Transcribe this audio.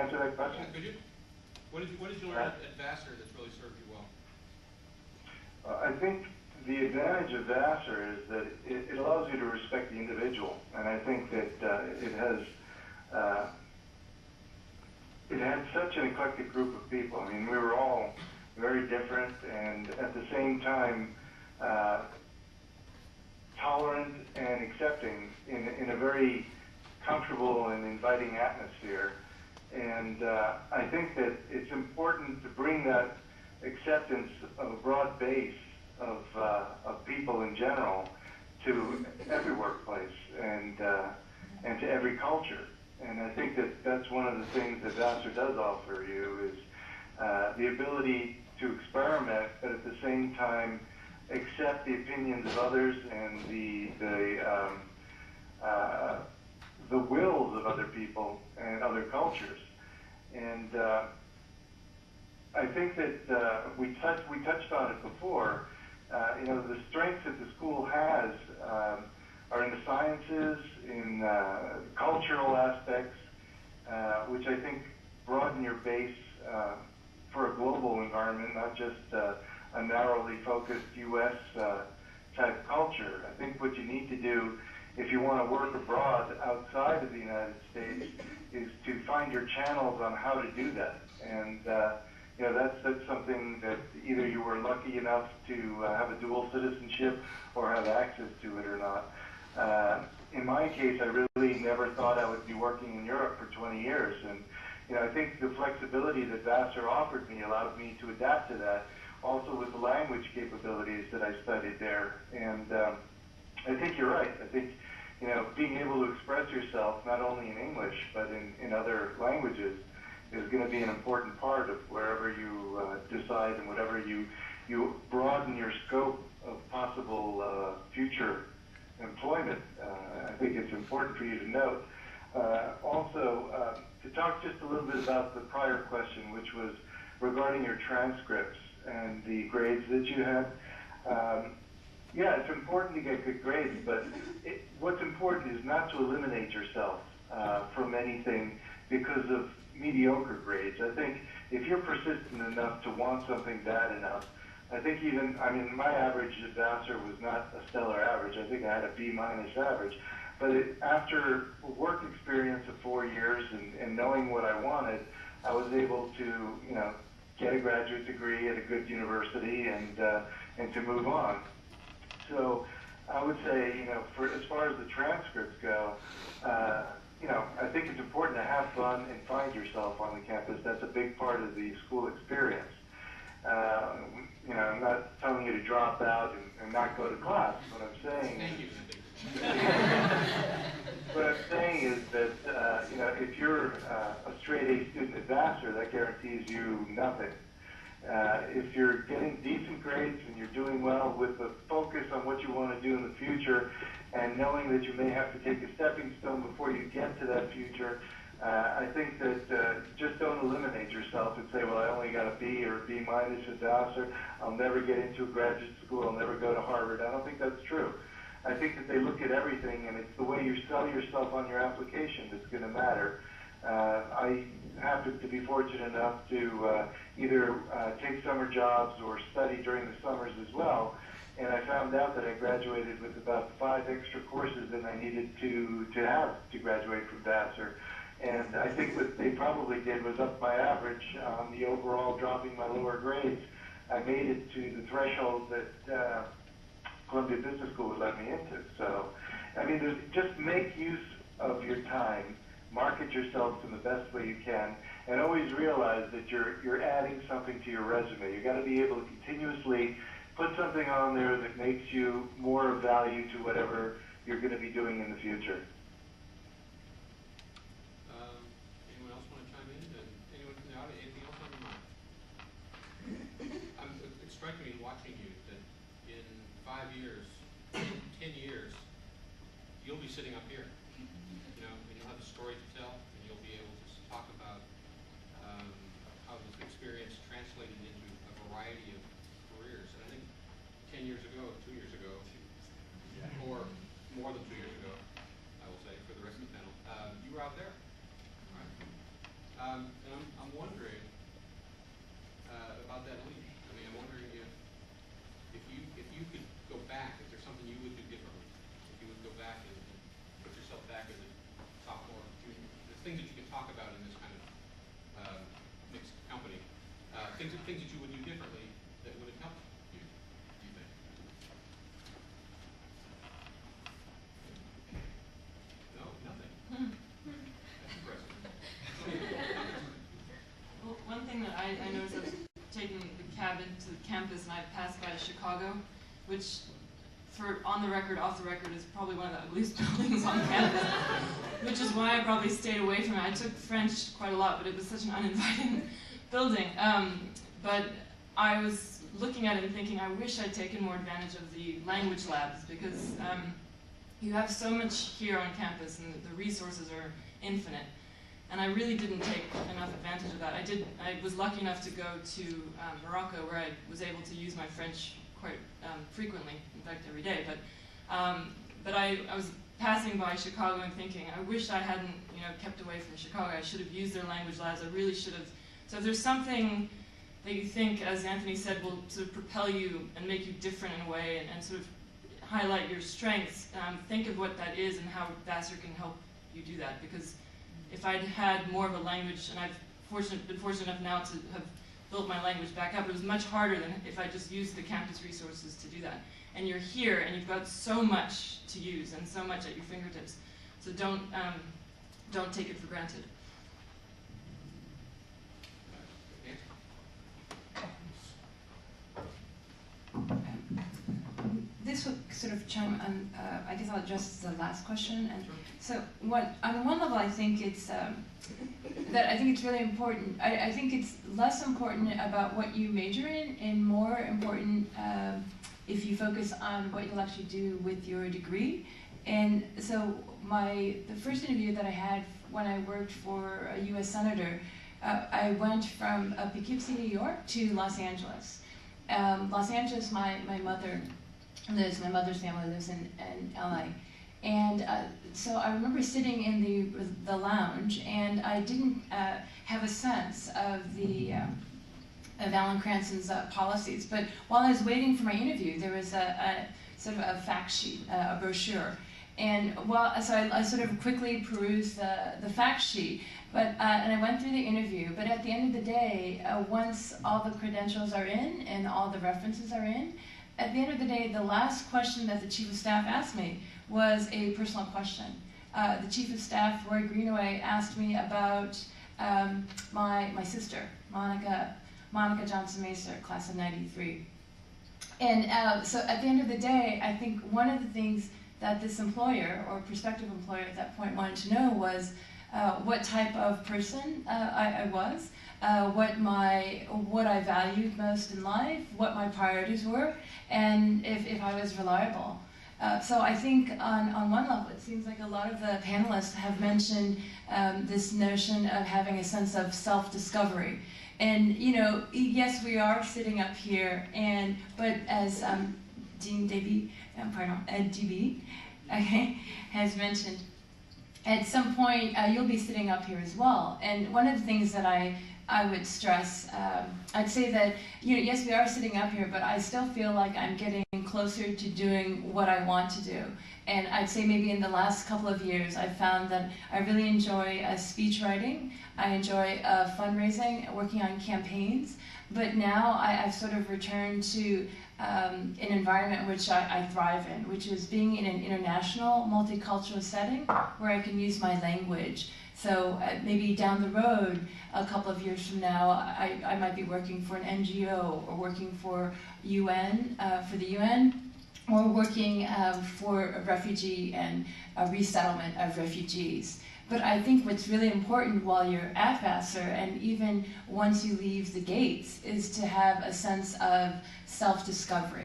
answer that question? Yeah, could you? What did you learn at Vassar that's really served you well? I think the advantage of Vassar is that it allows you to respect the individual, and I think that it had such an eclectic group of people. I mean, we were all very different, and at the same time tolerant and accepting in a very comfortable and inviting atmosphere. And I think that it's important to bring that acceptance of a broad base of people in general to every workplace and to every culture. And I think that that's one of the things that Vassar does offer you is the ability to experiment, but at the same time accept the opinions of others and the wills of other people and other cultures. And I think that we touched on it before. You know, the strengths that the school has are in the sciences, in cultural aspects, which I think broaden your base for a global environment, not just a narrowly focused U.S. type culture. I think what you need to do if you want to work abroad outside of the United States is to find your channels on how to do that. And you know, that's something that either you were lucky enough to have a dual citizenship or have access to it or not. In my case, I really never thought I would be working in Europe for 20 years. And you know, I think the flexibility that Vassar offered me allowed me to adapt to that, also with the language capabilities that I studied there. And I think you're right. I think, you know, being able to express yourself not only in English but in other languages is going to be an important part of wherever you decide and whatever you broaden your scope of possible future employment. I think it's important for you to note. Also, to talk just a little bit about the prior question, which was regarding your transcripts and the grades that you had. Yeah, it's important to get good grades, but what's important is not to eliminate yourself from anything because of mediocre grades. I think if you're persistent enough to want something bad enough, I think even, I mean, my average at Vassar was not a stellar average. I think I had a B- average. But after work experience of 4 years and knowing what I wanted, I was able to, you know, get a graduate degree at a good university and to move on. So I would say, you know, as far as the transcripts go, you know, I think it's important to have fun and find yourself on the campus. That's a big part of the school experience. You know, I'm not telling you to drop out and not go to class. What I'm saying is that, you know, if you're a straight A student at Vassar, that guarantees you nothing. If you're getting decent grades and you're doing well with a focus on what you want to do in the future and knowing that you may have to take a stepping stone before you get to that future, I think that just don't eliminate yourself and say, well, I only got a B or a B- at Vassar. I'll never get into a graduate school. I'll never go to Harvard. I don't think that's true. I think that they look at everything, and it's the way you sell yourself on your application that's going to matter. I happen to be fortunate enough to either take summer jobs or study during the summers as well, and I found out that I graduated with about 5 extra courses than I needed to have to graduate from Vassar. And I think what they probably did was up my average on the overall dropping my lower grades. I made it to the threshold that Columbia Business School would let me into. So, I mean, just make use of your time, market yourself in the best way you can, and always realize that you're adding something to your resume. You've got to be able to continuously put something on there that makes you more of value to whatever you're going to be doing in the future. Anyone else want to chime in? Anyone from the audience? Anything else on your mind? It's striking me watching you that in 5 years, 10 years, you'll be sitting up here, you know, and you'll have a story to tell, and you'll be able to talk about how this experience translated into a variety of careers. And I think 10 years ago, 2 years ago, or more than 2 years ago, I will say, for the rest of the panel, you were out there. All right. Chicago, which, for on the record, off the record, is probably one of the ugliest buildings on campus, which is why I probably stayed away from it. I took French quite a lot, but it was such an uninviting building. But I was looking at it and thinking, I wish I'd taken more advantage of the language labs, because you have so much here on campus, and the resources are infinite. And I really didn't take enough advantage of that. I was lucky enough to go to Morocco, where I was able to use my French quite frequently, in fact every day. But I was passing by Chicago and thinking, I wish I hadn't kept away from Chicago. I should have used their language labs. I really should have. So if there's something that you think, as Anthony said, will sort of propel you and make you different in a way, and sort of highlight your strengths, think of what that is and how Vassar can help you do that. Because if I'd had more of a language, and I've been fortunate enough now to have built my language back up, it was much harder than if I just used the campus resources to do that. And you're here, and you've got so much to use and so much at your fingertips. So don't take it for granted. This would sort of chime on, I guess I'll address the last question. And so on one level, I think it's, it's really important. I think it's less important about what you major in and more important if you focus on what you'll actually do with your degree. And so the first interview that I had when I worked for a US Senator, I went from Poughkeepsie, New York to Los Angeles. Los Angeles, my mother's family lives in LA. And so I remember sitting in the lounge, and I didn't have a sense of of Alan Cranston's policies. But while I was waiting for my interview, there was a sort of a fact sheet, a brochure. And so I sort of quickly perused the fact sheet, and I went through the interview. But at the end of the day, once all the credentials are in and all the references are in, at the end of the day, the last question that the Chief of Staff asked me was a personal question. The Chief of Staff, Roy Greenaway, asked me about my sister, Monica Johnson-Macer, class of '93. And so at the end of the day, I think one of the things that this employer, or prospective employer at that point, wanted to know was what type of person I was, what I valued most in life, what my priorities were, and if I was reliable. So I think on one level, it seems like a lot of the panelists have mentioned this notion of having a sense of self-discovery. And yes, we are sitting up here, but as Dean DB has mentioned, at some point you'll be sitting up here as well. And one of the things that I would stress, I'd say that yes, we are sitting up here, but I still feel like I'm getting closer to doing what I want to do. And I'd say maybe in the last couple of years, I've found that I really enjoy speech writing. I enjoy fundraising, working on campaigns. But now I've sort of returned to an environment which I thrive in, which is being in an international, multicultural setting where I can use my language. So maybe down the road, a couple of years from now, I might be working for an NGO or working for the UN, or working for a refugee and a resettlement of refugees. But I think what's really important while you're at Vassar, and even once you leave the gates, is to have a sense of self-discovery.